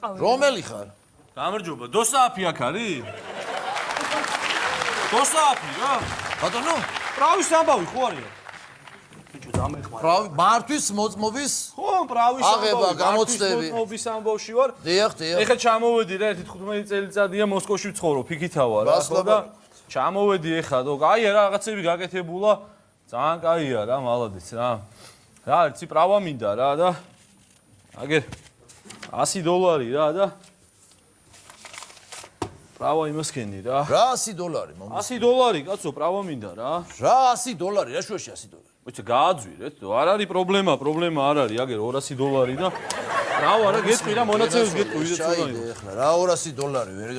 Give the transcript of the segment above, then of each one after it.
რომელი ხარ? გამარჯობა, დოსააფი აქ არის? დოსააფი რა? ბატონო? პრავის ამბავი ხო არის? ბიჭო, დამეხმარა. მართვის მოწმობის? ხო, პრავის აღება, გამოცდები. მოწმობის ამბავში ვარ. დიახ. ეხლა ჩამოვედი რა, 15 წელიწადია მოსკოვში ვცხოვრობ, იქითა ვარ რა, ხო და ჩამოვედი ეხლა, კაია რა, რაღაცები გაკეთებულა. ძალიან კაია რა, მალადიც რა. რა, იცი პრავა მინდა რა და აგერ $100 რა და პრავა იმასკენი რა. რა $100 მომწონს? $100 კაცო, პრავა მინდა რა. რა $100? რა შუაში $100? მოიცა გააძვირეთ, არ არის პრობლემა არ არის, აგერ $200 და პრავა რა, გეტყვი რა, მონაცემებს გეტყვი ვიდრე ცოტა. ეხლა რა $200 ვერ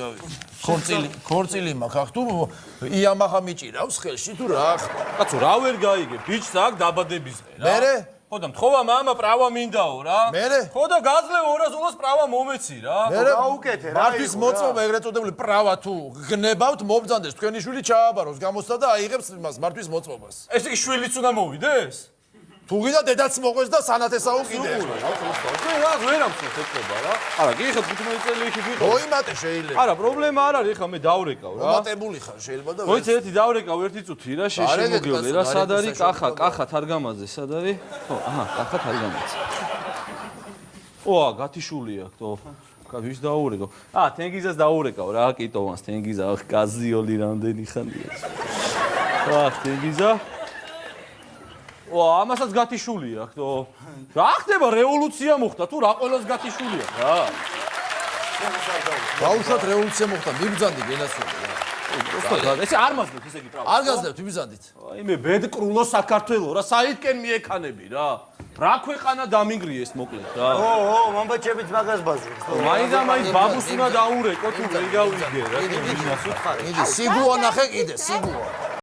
ქორწილი მაქვს ახ თუ იამაჰა მიჭირავს ხელში თუ რა? კაცო, რა ვერ გაიგე, ბიჭს აქ დაბადებისდღე რა. მერე? ხო და მთხოვა მამა პრავა მინდაო რა. მერე? ხო და გაძლევ 200-ს პრავა მომეცი რა. გაუკეთე რა. მართვის მოწმობა ეგრეთ წოდებული პრავა თუ გნებავთ მობრძანდეს თქვენი შვილი ჩააბაროს გამოსცა და აიღებს იმას მართვის მოწმობას. ესე კი შვილიც უნდა მოვიდეს? თუ გინდა დედაც მოყვეს და სანათესაო კიდე. რა ვერ ამხოთ ეთქობა რა. არა, კი ხა 15 წელი იქ ვიყო. მოიმატე შეიძლება. არა, პრობლემა არ არის, ხა მე დავრეკავ რა. მომატებული ხარ შეიძლება და მოიცა ერთი დავრეკავ ერთი წუთი რა, შემოგივლე რა, სად არის კახა თარგამაძე, სად არის? ხო, აჰა, კახა თარგამაძე. ოა, გათიშული აქ თო. ვის დაურეკავ? თენგიზას დაურეკავ რა, კიტოვანს, თენგიზა, კაზიოლი რამდენი ხანია. ხო, თენგიზა. ამასაც გათიშული აქვს თო. რა ხდება რევოლუცია მოხდა თუ რა ყველას გათიშული აქვს რა. ბავშვად რევოლუცია მოხდა, მიბრძანდი გენაცვლები რა. ესე არ მაძლევთ ესე იგი პრავა. არ გაძლევთ, მიბრძანდით. მე ბედკრულო საქართველო რა, საითკენ მიექანები რა. რა ქვეყანა დამინგრიეს მოკლედ რა. მომბაჭებით მაგას ბაზრობს. მაინც ბაბუს უნდა დაურეკო თუ ვერ გავიგე რა. იგი სიგუა ნახე კიდე, სიგუა.